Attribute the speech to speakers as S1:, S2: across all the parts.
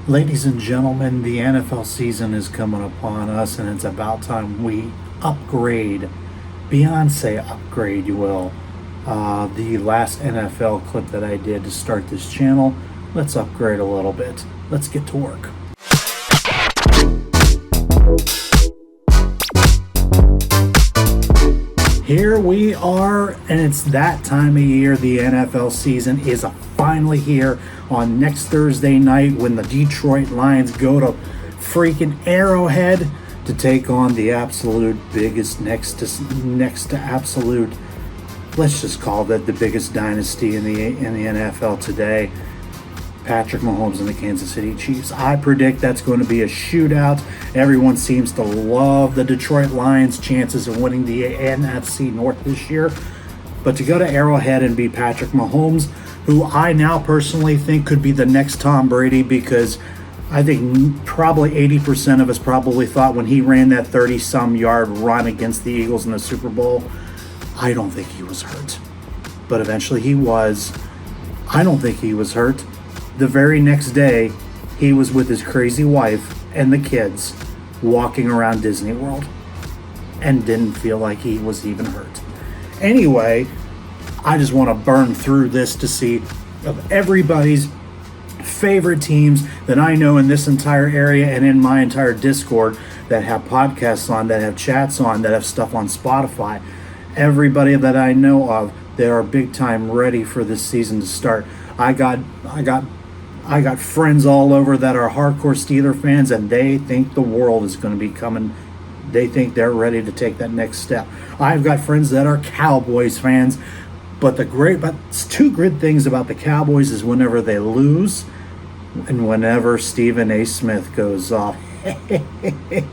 S1: Ladies and gentlemen, the NFL season is coming upon us, and it's about time we upgrade. Beyonce upgrade, you will. The last NFL clip that I did to start this channel, let's upgrade a little bit. Let's get to work. Here we are, and it's that time of year. The NFL season is finally here on next Thursday night when the Detroit Lions go to freaking Arrowhead to take on the absolute biggest, next to absolute, let's just call that the biggest dynasty in the NFL today, Patrick Mahomes and the Kansas City Chiefs. I predict that's going to be a shootout. Everyone seems to love the Detroit Lions' chances of winning the NFC North this year. But to go to Arrowhead and beat Patrick Mahomes, who I now personally think could be the next Tom Brady, because I think probably 80% of us probably thought when he ran that 30-some yard run against the Eagles in the Super Bowl, I don't think he was hurt. But eventually he was. I don't think he was hurt. The very next day, he was with his crazy wife and the kids walking around Disney World and didn't feel like he was even hurt. Anyway, I just want to burn through this to see of everybody's favorite teams that I know in this entire area and in my entire Discord that have podcasts on, that have chats on, that have stuff on Spotify. Everybody that I know of, they are big time ready for this season to start. I got friends all over that are hardcore Steeler fans, and they think the world is going to be coming. They think they're ready to take that next step. I've got friends that are Cowboys fans, but two good things about the Cowboys is whenever they lose and whenever Stephen A. Smith goes off.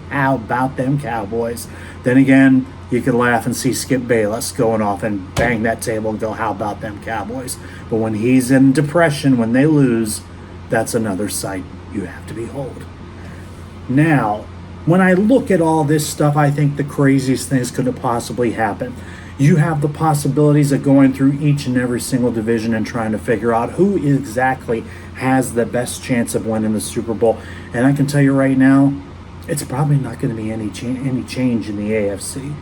S1: How about them Cowboys? Then again, you could laugh and see Skip Bayless going off and bang that table and go, how about them Cowboys? But when he's in depression, when they lose, that's another sight you have to behold. Now, when I look at all this stuff, I think the craziest things could have possibly happened. You have the possibilities of going through each and every single division and trying to figure out who exactly has the best chance of winning the Super Bowl. And I can tell you right now, it's probably not going to be any change in the AFC.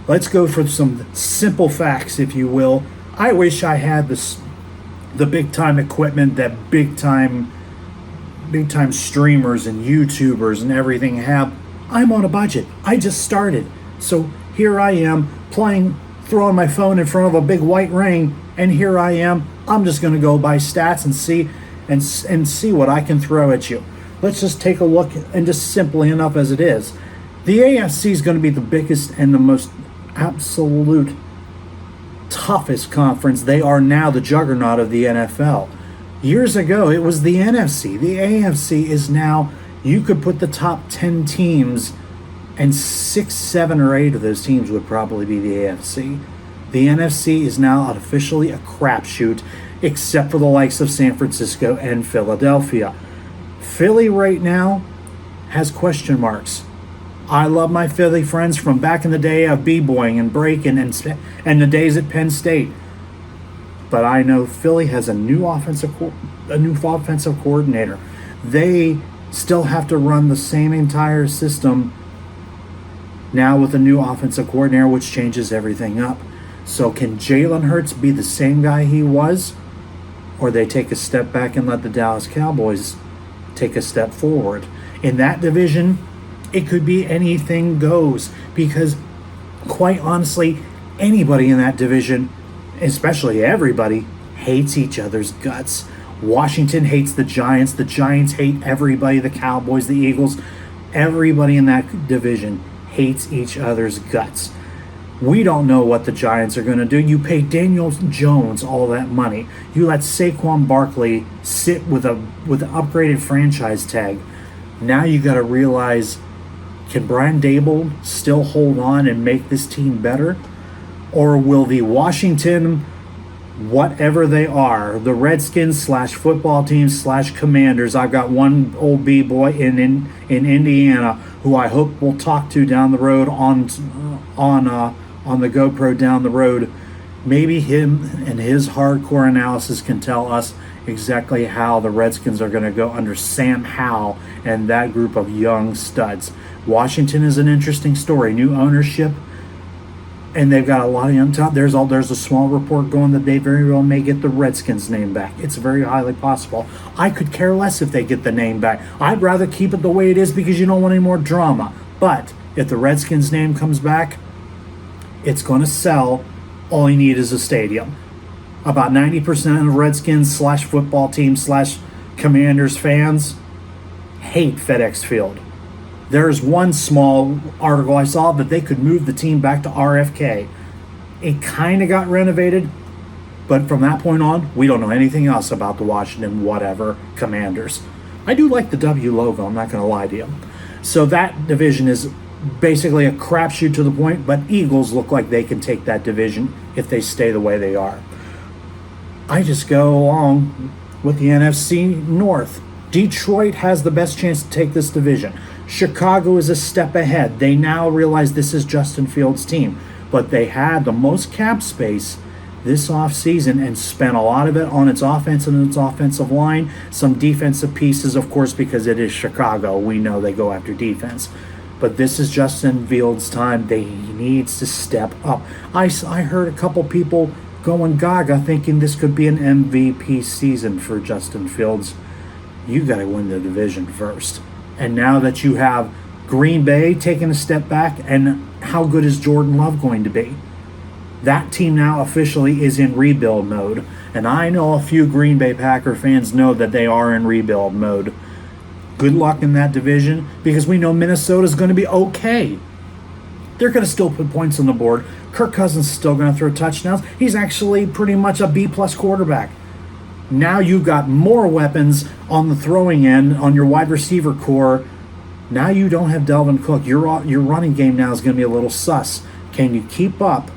S1: Let's go for some simple facts, if you will. I wish I had the big time equipment that big time streamers and YouTubers and everything have. I'm on a budget. I just started. So here I am throwing my phone in front of a big white ring, and here I am. I'm just going to go by stats and see what I can throw at you. Let's just take a look, and just simply enough as it is, the AFC is going to be the biggest and the most absolute toughest conference. They are now the juggernaut of the NFL. Years ago, it was the NFC. The AFC is now, you could put the top 10 teams, and 6, 7, or 8 of those teams would probably be the AFC. The NFC is now officially a crapshoot, except for the likes of San Francisco and Philadelphia. Philly right now has question marks. I love my Philly friends from back in the day of b-boying and breaking and the days at Penn State. But I know Philly has a new offensive coordinator. They still have to run the same entire system now with a new offensive coordinator, which changes everything up. So can Jalen Hurts be the same guy he was? Or they take a step back and let the Dallas Cowboys take a step forward? In that division, it could be anything goes, because quite honestly, anybody in that division, especially everybody, hates each other's guts. Washington hates the Giants hate everybody, the Cowboys, the Eagles. Everybody in that division hates each other's guts. We don't know what the Giants are going to do. You pay Daniel Jones all that money. You let Saquon Barkley sit with an upgraded franchise tag. Now you got to realize, can Brian Dable still hold on and make this team better? Or will the Washington, whatever they are, the Redskins / football team / Commanders, I've got one old B-boy in Indiana who I hope we'll talk to down the road on the GoPro down the road. Maybe him and his hardcore analysis can tell us exactly how the Redskins are going to go under Sam Howell and that group of young studs. Washington is an interesting story. New ownership, and they've got a lot of young talent. There's a small report going that they very well may get the Redskins name back. It's very highly possible. I could care less if they get the name back. I'd rather keep it the way it is because you don't want any more drama. But if the Redskins name comes back, it's going to sell. All you need is a stadium. About 90% of Redskins / football team / Commanders fans hate FedEx Field. There's one small article I saw that they could move the team back to RFK. It kind of got renovated, but from that point on, we don't know anything else about the Washington whatever Commanders. I do like the W logo, I'm not going to lie to you. So that division is basically a crapshoot to the point, but Eagles look like they can take that division if they stay the way they are. I just go along with the NFC North. Detroit has the best chance to take this division. Chicago is a step ahead. They now realize this is Justin Fields' team, but they had the most cap space this offseason and spent a lot of it on its offense and its offensive line. Some defensive pieces, of course, because it is Chicago. We know they go after defense. But this is Justin Fields' time. He needs to step up. I heard a couple people going gaga thinking this could be an MVP season for Justin Fields. You got to win the division first. And now that you have Green Bay taking a step back, and how good is Jordan Love going to be? That team now officially is in rebuild mode. And I know a few Green Bay Packer fans know that they are in rebuild mode. Good luck in that division, because we know Minnesota's going to be okay. They're going to still put points on the board. Kirk Cousins is still going to throw touchdowns. He's actually pretty much a B-plus quarterback. Now you've got more weapons on the throwing end on your wide receiver core. Now you don't have Dalvin Cook. Your running game now is going to be a little sus. Can you keep up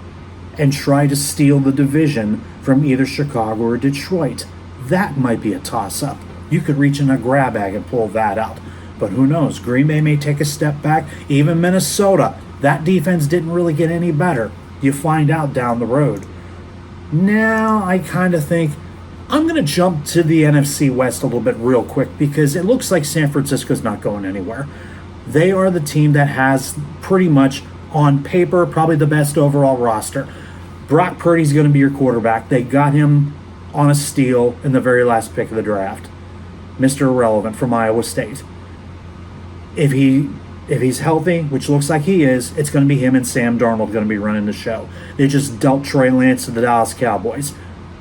S1: and try to steal the division from either Chicago or Detroit? That might be a toss-up. You could reach in a grab bag and pull that out. But who knows? Green Bay may take a step back. Even Minnesota. That defense didn't really get any better. You find out down the road. Now I kind of think I'm going to jump to the NFC West a little bit real quick, because it looks like San Francisco's not going anywhere. They are the team that has pretty much, on paper, probably the best overall roster. Brock Purdy's going to be your quarterback. They got him on a steal in the very last pick of the draft. Mr. Irrelevant from Iowa State. If he's healthy, which looks like he is, it's going to be him and Sam Darnold going to be running the show. They just dealt Trey Lance to the Dallas Cowboys.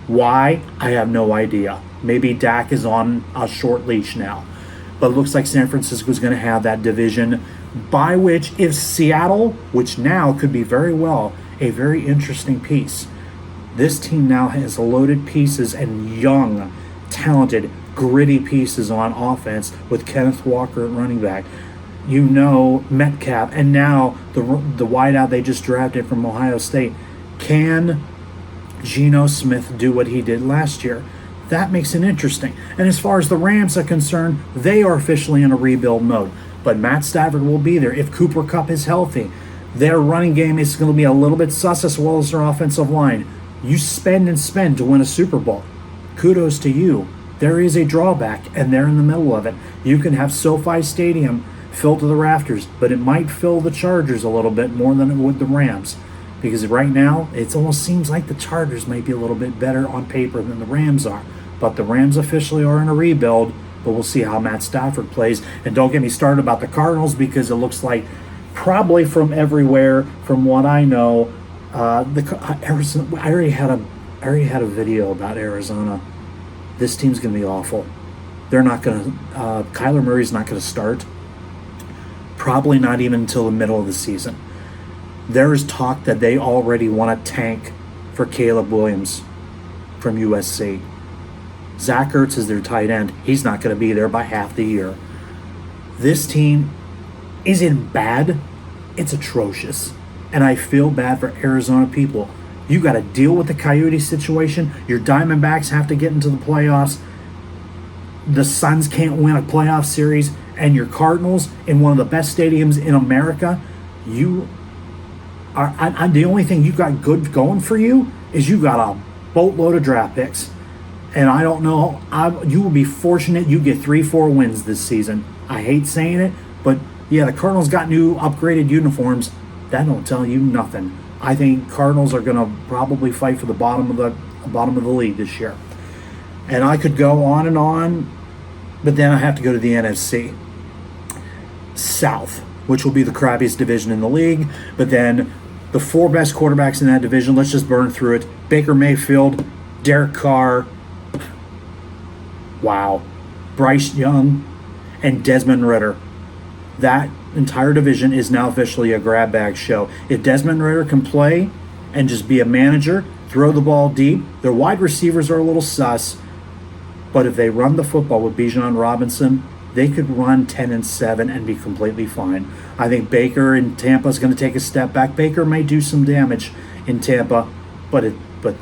S1: Why? I have no idea. Maybe Dak is on a short leash now. But it looks like San Francisco is going to have that division, by which if Seattle, which now could be very well a very interesting piece. This team now has loaded pieces and young, talented, gritty pieces on offense with Kenneth Walker at running back. You know, Metcalf, and now the wideout they just drafted from Ohio State. Can Geno Smith do what he did last year? That makes it interesting. And as far as the Rams are concerned, they are officially in a rebuild mode. But Matt Stafford will be there if Cooper Kupp is healthy. Their running game is going to be a little bit sus, as well as their offensive line. You spend and spend to win a Super Bowl. Kudos to you. There is a drawback, and they're in the middle of it. You can have SoFi Stadium filled to the rafters, but it might fill the Chargers a little bit more than it would the Rams. Because right now, it almost seems like the Chargers might be a little bit better on paper than the Rams are. But the Rams officially are in a rebuild, but we'll see how Matt Stafford plays. And don't get me started about the Cardinals, because it looks like probably from everywhere, from what I know, Arizona. I already had a video about Arizona. This team's going to be awful. They're not going to. Kyler Murray's not going to start. Probably not even until the middle of the season. There's talk that they already want to tank for Caleb Williams from USC. Zach Ertz is their tight end. He's not going to be there by half the year. This team isn't bad. It's atrocious. And I feel bad for Arizona people. You got to deal with the Coyote situation. Your Diamondbacks have to get into the playoffs. The Suns can't win a playoff series. And your Cardinals, in one of the best stadiums in America, The only thing you got good going for you is you got a boatload of draft picks. And I don't know, you will be fortunate you get 3-4 wins this season. I hate saying it, but yeah, the Cardinals got new upgraded uniforms. That don't tell you nothing. I think Cardinals are going to probably fight for the bottom of the league this year. And I could go on, but then I have to go to the NFC South, which will be the crappiest division in the league. But then the 4 best quarterbacks in that division, let's just burn through it. Baker Mayfield, Derek Carr, wow, Bryce Young, and Desmond Ridder. That entire division is now officially a grab bag show. If Desmond Ridder can play and just be a manager, throw the ball deep, their wide receivers are a little sus, but if they run the football with Bijan Robinson, they could run 10-7 and be completely fine. I think Baker in Tampa is going to take a step back. Baker may do some damage in Tampa, but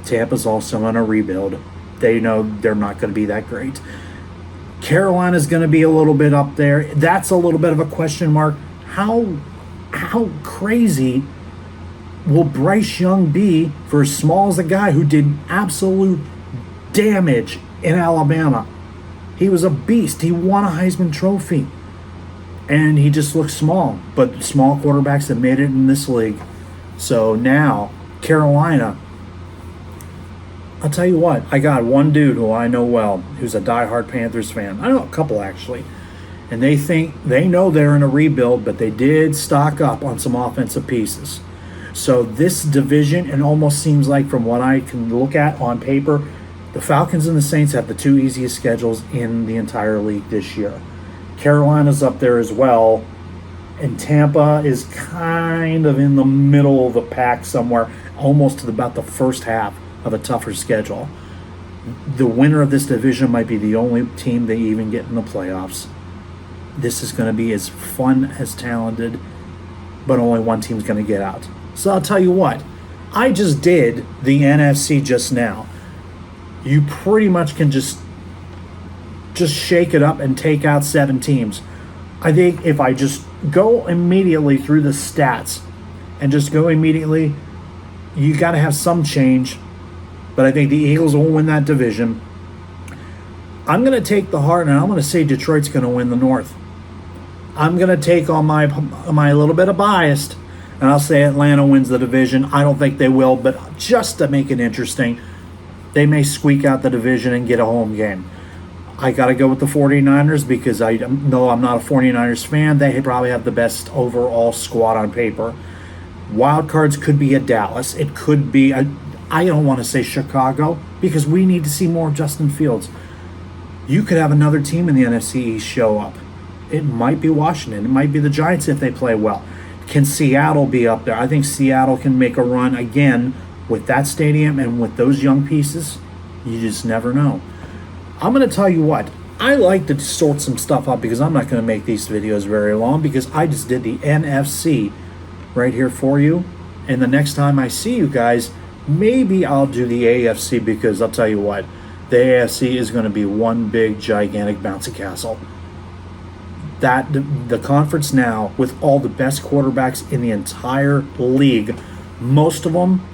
S1: Tampa's also on a rebuild. They know they're not going to be that great. Carolina's going to be a little bit up there. That's a little bit of a question mark. How crazy will Bryce Young be for as small as a guy who did absolute damage in Alabama? He was a beast. He won a Heisman Trophy. And he just looks small. But small quarterbacks have made it in this league. So now, Carolina, I'll tell you what, I got one dude who I know well, who's a diehard Panthers fan. I know a couple, actually. And they know they're in a rebuild, but they did stock up on some offensive pieces. So this division, it almost seems like from what I can look at on paper, the Falcons and the Saints have the 2 easiest schedules in the entire league this year. Carolina's up there as well, and Tampa is kind of in the middle of the pack somewhere, almost to about the first half of a tougher schedule. The winner of this division might be the only team they even get in the playoffs. This is going to be as fun as talented, but only one team's going to get out. So I'll tell you what, I just did the NFC just now. You pretty much can just shake it up and take out 7 teams. I think if I just go immediately through the stats and just go immediately, you got to have some change. But I think the Eagles will win that division. I'm going to take the heart, and I'm going to say Detroit's going to win the North. I'm going to take on my little bit of bias, and I'll say Atlanta wins the division. I don't think they will, but just to make it interesting, they may squeak out the division and get a home game. I got to go with the 49ers because I know I'm not a 49ers fan. They probably have the best overall squad on paper. Wild cards could be a Dallas. It could be I don't want to say Chicago because we need to see more of Justin Fields. You could have another team in the NFC East show up. It might be Washington. It might be the Giants if they play well. Can Seattle be up there? I think Seattle can make a run again with that stadium and with those young pieces. You just never know. I'm going to tell you what. I like to sort some stuff up because I'm not going to make these videos very long because I just did the NFC right here for you. And the next time I see you guys, maybe I'll do the AFC because I'll tell you what, the AFC is going to be one big, gigantic bouncy castle. The conference now, with all the best quarterbacks in the entire league, most of them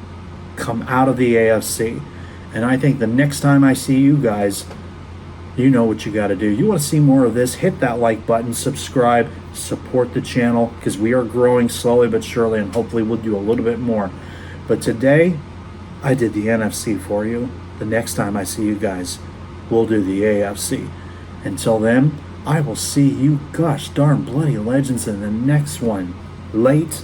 S1: come out of the AFC. And I think the next time I see you guys, you know what you got to do. You want to see more of this, hit that like button, subscribe, support the channel because we are growing slowly but surely, and hopefully we'll do a little bit more. But today, I did the NFC for you. The next time I see you guys, we'll do the AFC. Until then, I will see you gosh darn bloody legends in the next one. Late.